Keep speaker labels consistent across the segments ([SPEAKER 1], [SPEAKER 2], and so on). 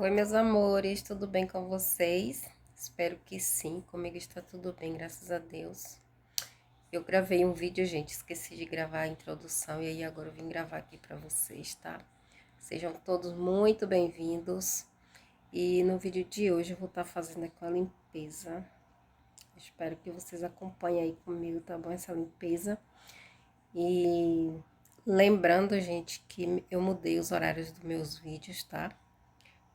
[SPEAKER 1] Oi, meus amores, tudo bem com vocês? Espero que sim, comigo está tudo bem, graças a Deus. Eu gravei um vídeo, gente, esqueci de gravar a introdução e aí agora eu vim gravar aqui para vocês, tá? Sejam todos muito bem-vindos. E no vídeo de hoje eu vou estar fazendo aqui uma limpeza. Espero que vocês acompanhem aí comigo, tá bom? Essa limpeza. E lembrando, gente, que eu mudei os horários dos meus vídeos, tá?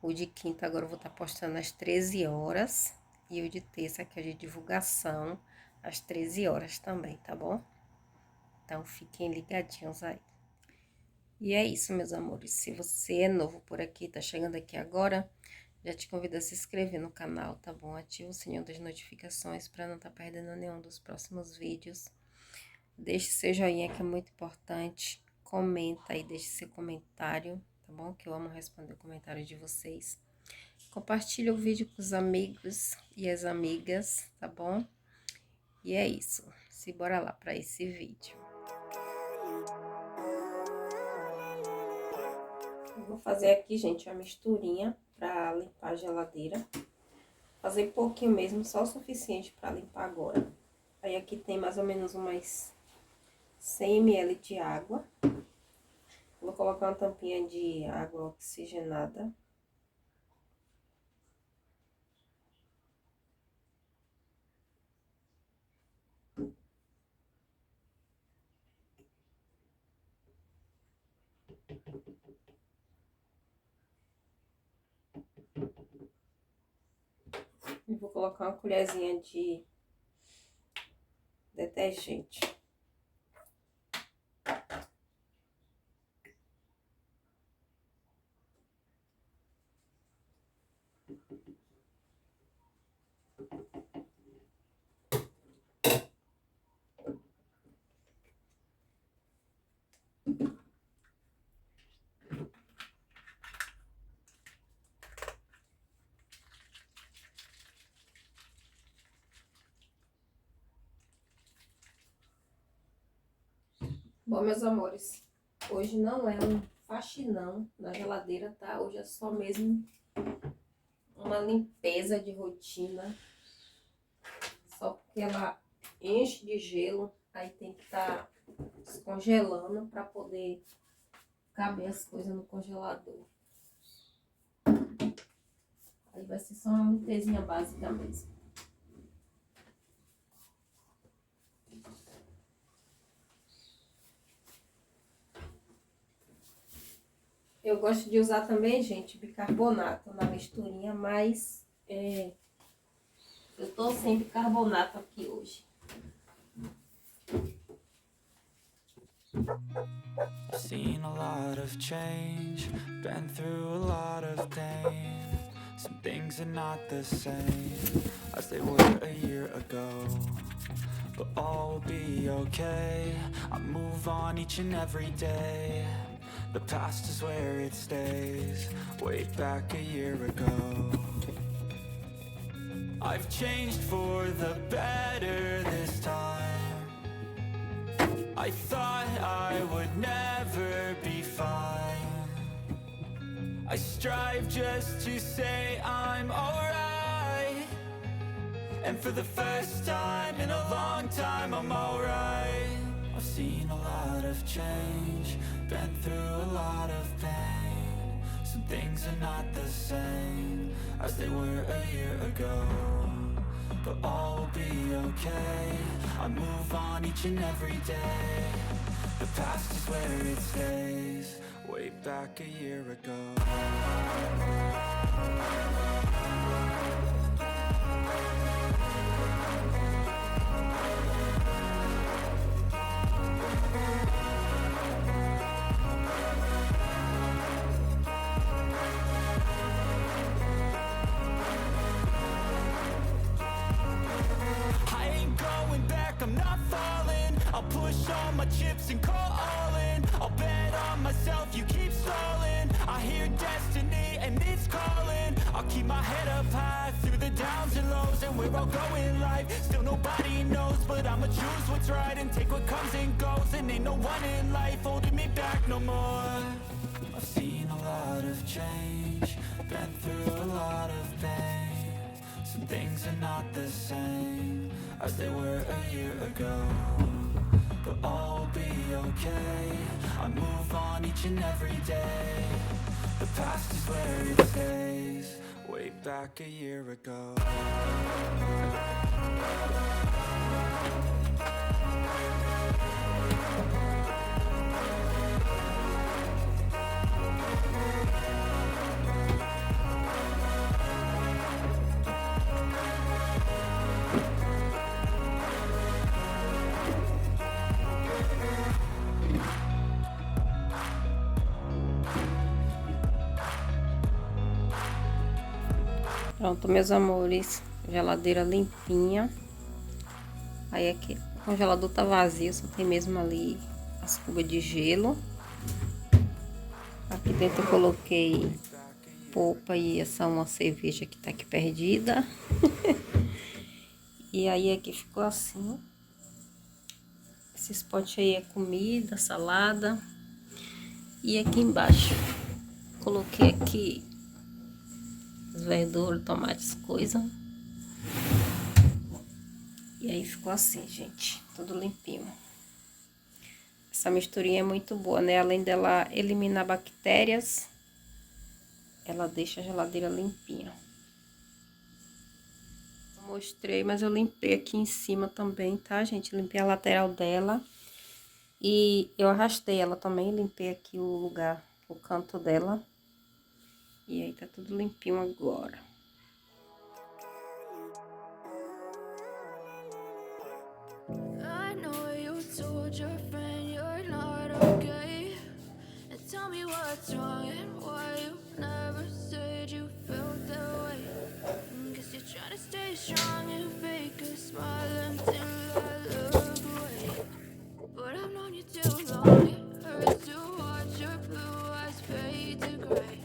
[SPEAKER 1] O de quinta agora eu vou estar postando às 13 horas. E o de terça, que é de divulgação, às 13 horas também, tá bom? Então, fiquem ligadinhos aí. E é isso, meus amores. Se você é novo por aqui, tá chegando aqui agora, já te convido a se inscrever no canal, tá bom? Ativa o sininho das notificações para não estar perdendo nenhum dos próximos vídeos. Deixe seu joinha, que é muito importante. Comenta aí, deixe seu comentário, tá bom? Que eu amo responder o comentário de vocês. Compartilhe o vídeo com os amigos e as amigas, tá bom? E é isso. Bora lá para esse vídeo. Eu vou fazer aqui, gente, a misturinha para limpar a geladeira. Fazer pouquinho mesmo, só o suficiente para limpar agora. Aí aqui tem mais ou menos umas 100 ml de água. Vou colocar uma tampinha de água oxigenada. E vou colocar uma colherzinha de detergente. Bom, meus amores, hoje não é um faxinão na geladeira, tá? Hoje é só mesmo uma limpeza de rotina. Só porque ela enche de gelo, aí tem que estar descongelando para poder caber as coisas no congelador. Aí vai ser só uma limpezinha básica mesmo. Eu gosto de usar também, gente, bicarbonato na misturinha, mas eu tô sem bicarbonato aqui hoje.
[SPEAKER 2] I've seen a lot of change, been through a lot of pain. Some things are not the same as they were a year ago, but all will be okay. I move on each and every day. The past is where it stays, way back a year ago. I've changed for the better this time. I thought I would never be fine. I strive just to say I'm alright, and for the first time in a long time I'm alright. I've seen a lot of change, been through a lot of pain. Some things are not the same as they were a year ago, but all will be okay. I move on each and every day. The past is where it stays, way back a year ago. I'm not falling, I'll push all my chips and call all in. I'll bet on myself, you keep stalling. I hear destiny and it's calling. I'll keep my head up high through the downs and lows, and we're all going in life. Still nobody knows, but I'ma choose what's right and take what comes and goes. And ain't no one in life holding me back no more. I've seen a lot of change, been through a lot of pain. Some things are not the same as they were a year ago, but all will be okay. I move on each and every day. The past is where it stays. Way back a year ago.
[SPEAKER 1] Pronto, meus amores, geladeira limpinha. Aí aqui, o congelador tá vazio, só tem mesmo ali as cubas de gelo. Aqui dentro eu coloquei polpa e essa uma cerveja que tá aqui perdida. E aí aqui ficou assim. Esses potes aí é comida, salada. E aqui embaixo coloquei aqui as verduras, tomates, coisa. E aí ficou assim, gente, tudo limpinho. Essa misturinha é muito boa, né? Além dela eliminar bactérias, ela deixa a geladeira limpinha. Eu mostrei, mas eu limpei aqui em cima também, tá, gente? Limpei a lateral dela. E eu arrastei ela também, limpei aqui o lugar, o canto dela. E aí tá tudo limpinho agora.
[SPEAKER 3] I know you told your friend you're not okay. And tell me what's wrong and why you never said you felt that way. Guess you're trying to stay strong and fake a smile until I look away. But I've known you too long, it hurts to watch your blue eyes fade to gray.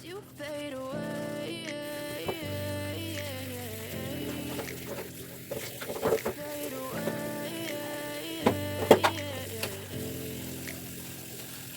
[SPEAKER 3] You fade away, fade away.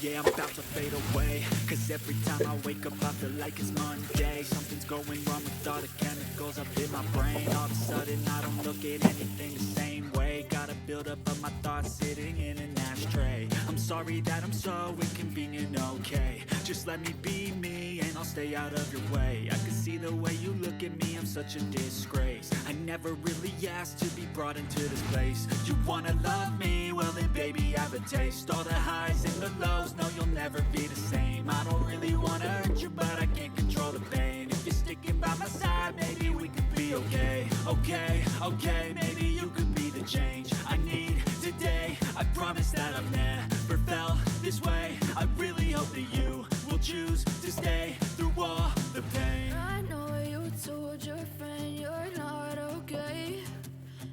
[SPEAKER 2] Yeah, I'm about to fade away, cause every time I wake up I feel like it's Monday. Something's going wrong with all the chemicals up in my brain. All of a sudden I don't look at anything the same way. Gotta build up of my thoughts sitting in an ashtray. I'm sorry that I'm so inconvenient, okay. Just let me be me and I'll stay out of your way. I can see the way you look at me, I'm such a disgrace. I never really asked to be brought into this place. You wanna love me? Well then baby I have a taste. All the highs and the lows, no you'll never be the same. I don't really wanna hurt you but I can't control the pain. If you're sticking by my side, maybe we could be okay. Okay, okay, maybe you could be the change I need today. I promise that I've never felt this way. I really hope that you will choose to stay through all the pain.
[SPEAKER 3] I know you told your friend you're not okay.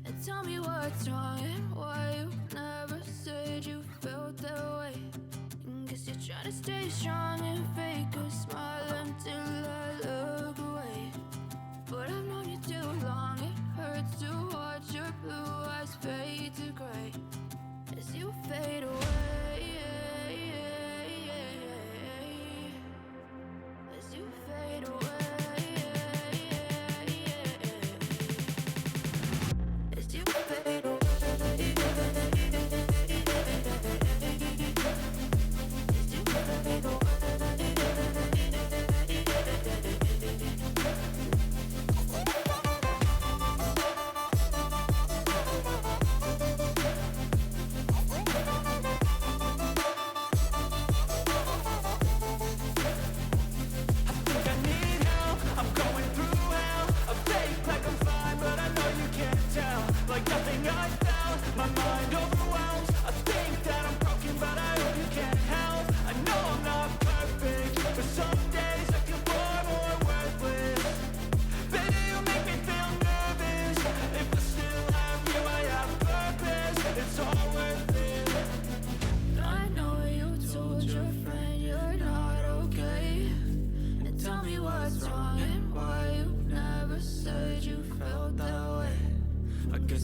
[SPEAKER 3] And tell me what's wrong and why you never said you felt that way. Guess you're trying to stay strong and fake a smile until I look away. But I've known you too long, it hurts to watch your blue eyes fade to gray as you fade away. As you fade away. As you fade away.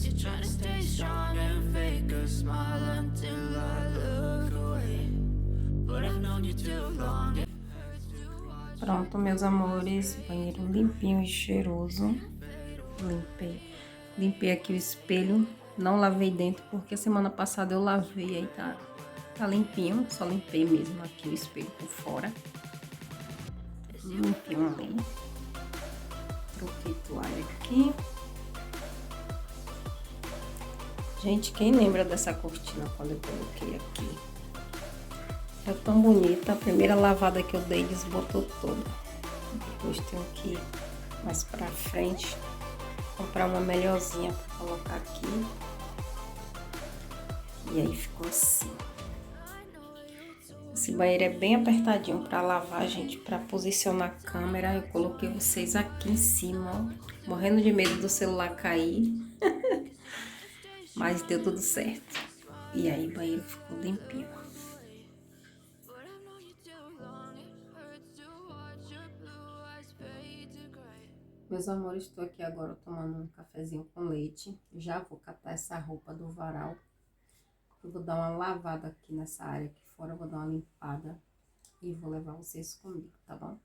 [SPEAKER 3] You're trying to stay strong and fake a smile until I look away. But I've known you too long. It hurts to watch
[SPEAKER 1] Pronto, meus amores, banheiro limpinho e cheiroso. Limpei aqui o espelho, não lavei dentro porque semana passada eu lavei, aí tá limpinho, só limpei mesmo aqui o espelho por fora. Limpinho ali. Troquei toalha aqui. Gente, quem lembra dessa cortina quando eu coloquei aqui? É tão bonita. A primeira lavada que eu dei desbotou toda. Depois tenho que ir mais pra frente comprar uma melhorzinha pra colocar aqui. E aí ficou assim. Esse banheiro é bem apertadinho pra lavar, gente. Pra posicionar a câmera, eu coloquei vocês aqui em cima, ó. Morrendo de medo do celular cair. Mas deu tudo certo. E aí o banheiro ficou limpinho. Meus amores, estou aqui agora tomando um cafezinho com leite. Já vou catar essa roupa do varal. Eu vou dar uma lavada aqui nessa área aqui fora. Vou dar uma limpada. E vou levar vocês comigo, tá bom?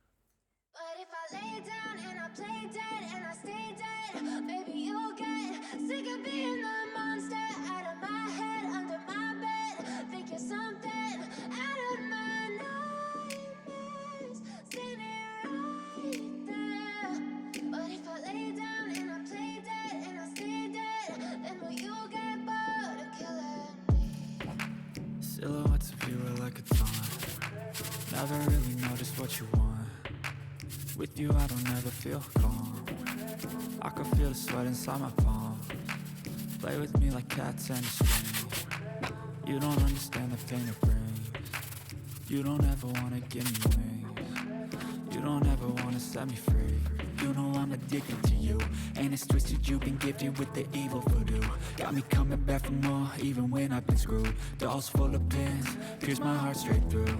[SPEAKER 2] Silhouettes of you are like a taunt. Never really noticed what you want. With you I don't ever feel calm. I can feel the sweat inside my palm. Play with me like cats and a string. You don't understand the pain it brings. You don't ever wanna give me wings. You don't ever wanna set me free. You know I'm addicted to you. And it's twisted, you've been gifted with the evil voodoo. Got me coming back for more, even when I've been screwed. Dolls full of pins, pierce my heart straight through.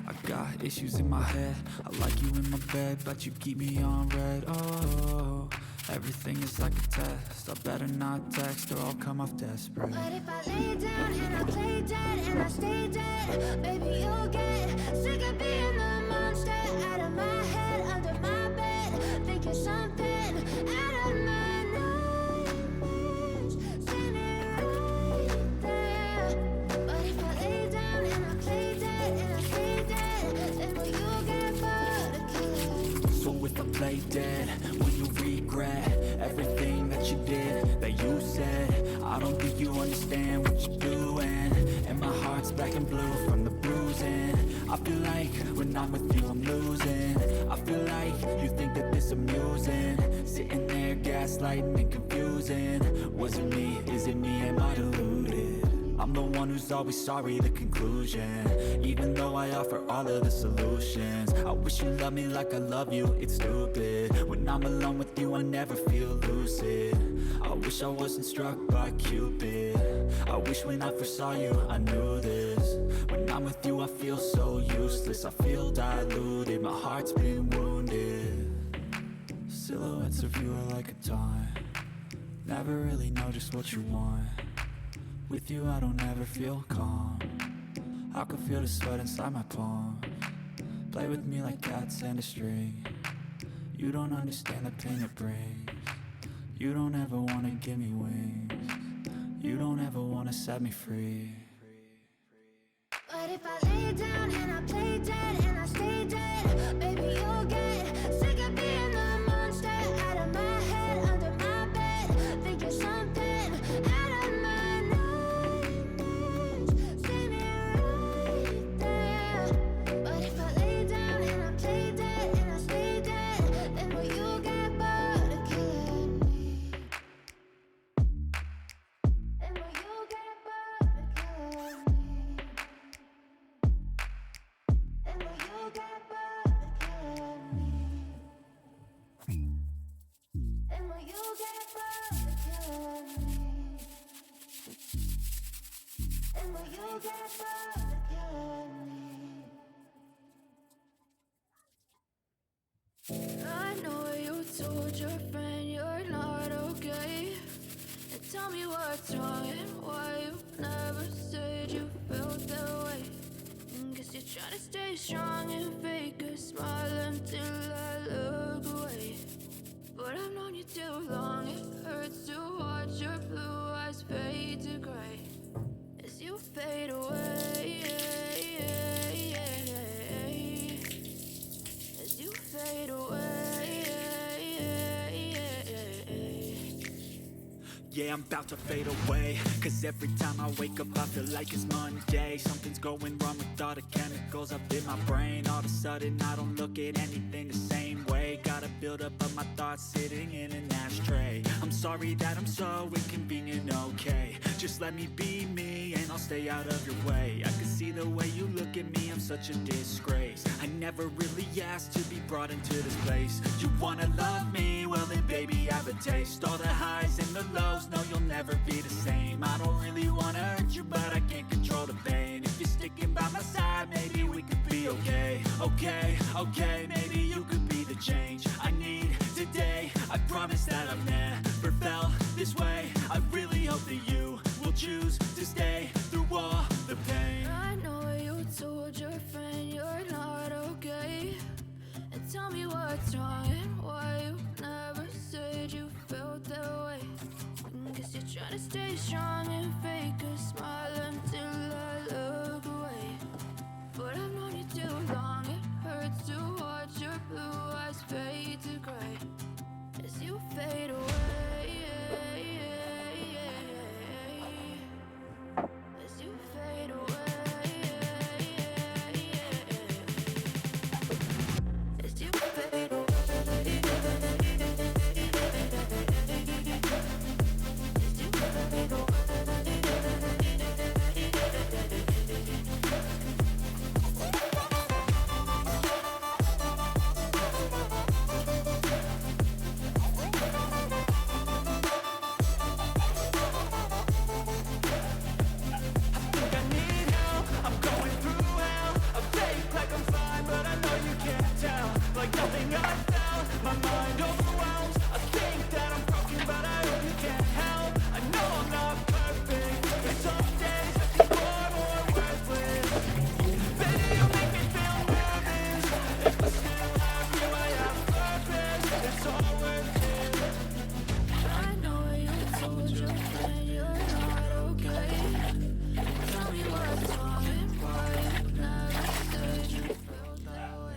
[SPEAKER 2] I got issues in my head. I like you in my bed, but you keep me on red. Oh, everything is like a test. I better not text or I'll come off desperate.
[SPEAKER 3] But if I lay down and I play dead and I stay dead, baby, you'll get sick of being the monster out of my head, under my bed, thinking something out of my nightmares, standing right there. But if I lay down and I play dead and I stay dead, then will you get bored of killing?
[SPEAKER 2] So if I play dead, will you regret everything that you did, that you said? I don't think you understand what you're doing, and my heart's black and blue from the bruising. I feel like when I'm with you I'm losing. I feel like you think that this amusing, sitting there gaslighting and confusing. Was it me? Is it me? Am I deluded? I'm the one who's always sorry, the conclusion. Even though I offer all of the solutions, I wish you loved me like I love you, it's stupid. When I'm alone with you I never feel lucid. I wish I wasn't struck by Cupid. I wish when I first saw you I knew this. When I'm with you I feel so useless. I feel diluted, my heart's been wounded. Silhouettes of you are like a taunt. Never really know just what you want. With you I don't ever feel calm. I can feel the sweat inside my palms. Play with me like cats and a string. You don't understand the pain it brings. You don't ever wanna give me wings. You don't ever wanna set me free.
[SPEAKER 3] But if I lay down and I play dead and I stay dead, baby, you'll get sick of being the monster out of my head, under my bed, thinking something out of my nightmares, standing right there. But if I lay down and I play dead and I stay dead, then will you get bored of killing me? Then will you get bored of killing me? And will you get bored of killing me? And will you get bored of killing me? And will you get bored of killing me? I know you told your friend you're not okay. And tell me what's wrong and why you never said you felt that way. Guess you're try to stay strong and fake a smile until I look away. But I've known you too long, it hurts to watch your blue eyes fade to gray as you fade away. As you fade away.
[SPEAKER 2] Yeah, I'm about to fade away, cause every time I wake up I feel like it's Monday. Something's going wrong with all the chemicals up in my brain. All of a sudden I don't look at anything the same way. Gotta build up of my thoughts sitting in an ashtray. I'm sorry that I'm so inconvenient, okay. Just let me be me and I'll stay out of your way. I can see the way you look at me, I'm such a disgrace. I never really asked to be brought into this place. You wanna love me? Well then baby I have a taste. All the highs and the lows, no, you'll never be the same. I don't really wanna hurt you, but I can't control the pain. If you're sticking by my side, maybe we could be okay. Okay, maybe you could be the change I need today. I promise that I've never felt this way. I really hope that you will choose to stay through all the pain.
[SPEAKER 3] I know you told your friend you're not okay, and tell me what's wrong and why you never said you felt that way. Guess you're trying to stay strong and fake a smile until I look away. But I've known you too long, it hurts to watch your blue eyes fade to gray as you fade away. As you fade away. As you fade away.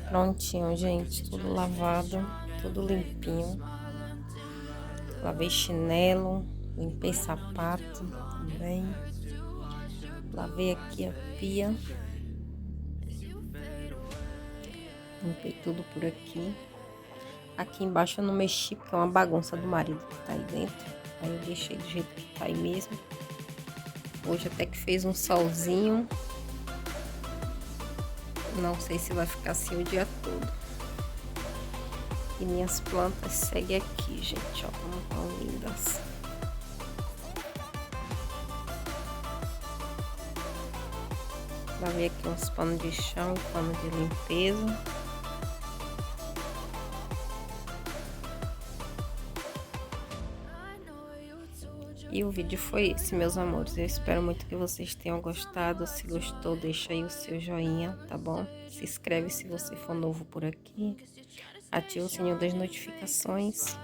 [SPEAKER 1] Prontinho, gente, tudo lavado, tudo limpinho. Lavei chinelo, limpei sapato também. Lavei aqui a pia. Limpei tudo por aqui. Aqui embaixo eu não mexi porque é uma bagunça do marido que tá aí dentro. Aí eu deixei do jeito que tá aí mesmo. Hoje até que fez um solzinho. Não sei se vai ficar assim o dia todo. E minhas plantas seguem aqui, gente, ó, como estão lindas. Lavei aqui uns panos de chão e pano de limpeza. E o vídeo foi esse, meus amores. Eu espero muito que vocês tenham gostado. Se gostou, deixa aí o seu joinha, tá bom? Se inscreve se você for novo por aqui. Ativa o sininho das notificações.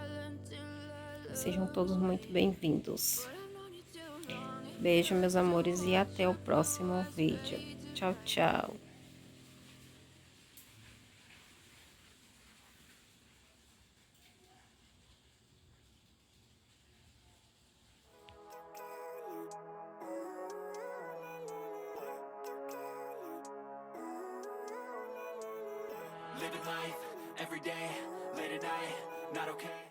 [SPEAKER 1] Sejam todos muito bem-vindos. Beijo, meus amores, e até o próximo vídeo. Tchau, tchau.
[SPEAKER 2] Living life, every day, late at night, not okay.